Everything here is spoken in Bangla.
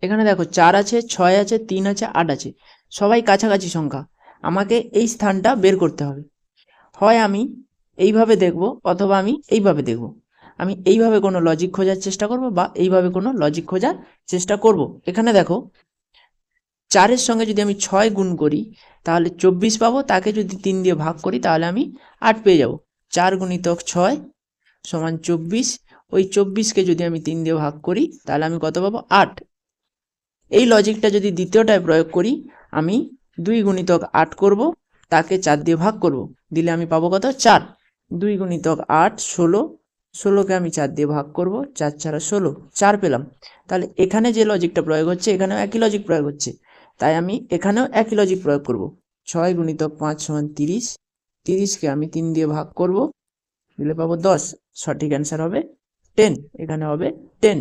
এখানে দেখো 4 আছে, 6 আছে, 3 আছে, 8 আছে, সবাই কাছাকাছি সংখ্যা। আমাকে এই স্থানটা বের করতে হবে। হয় আমি এইভাবে দেখব অথবা আমি এইভাবে দেখব। আমি এইভাবে কোনো লজিক খোঁজার চেষ্টা করব বা এইভাবে কোনো লজিক খোঁজার চেষ্টা করব। এখানে দেখো 4-এর সঙ্গে যদি আমি 6 গুণ করি তাহলে 24 পাবো, তাকে যদি 3 দিয়ে ভাগ করি তাহলে আমি 8 পেয়ে যাব। 4 গুণিতক 6 সমান 24, ওই 24কে যদি আমি 3 দিয়ে ভাগ করি তাহলে আমি কত পাবো? 8। এই লজিকটা যদি দ্বিতীয়টায় প্রয়োগ করি, আমি 2 গুণিতক 8 করব, তাকে 4 দিয়ে ভাগ করব, দিলে আমি পাবো কত? 4। 2 গুণিতক 8 16, 16কে আমি 4 দিয়ে ভাগ করব, 4 ছাড়া 16, 4 পেলাম। তাহলে এখানে যে লজিকটা প্রয়োগ হচ্ছে এখানেও একই লজিক প্রয়োগ হচ্ছে, তাই আমি এখানেও একই লজিক প্রয়োগ করব। 6 গুণিতক 5 সমান 30, 30কে আমি 3 দিয়ে ভাগ করব, দিলে পাবো 10। সঠিক অ্যান্সার হবে 10, এখানে হবে 10।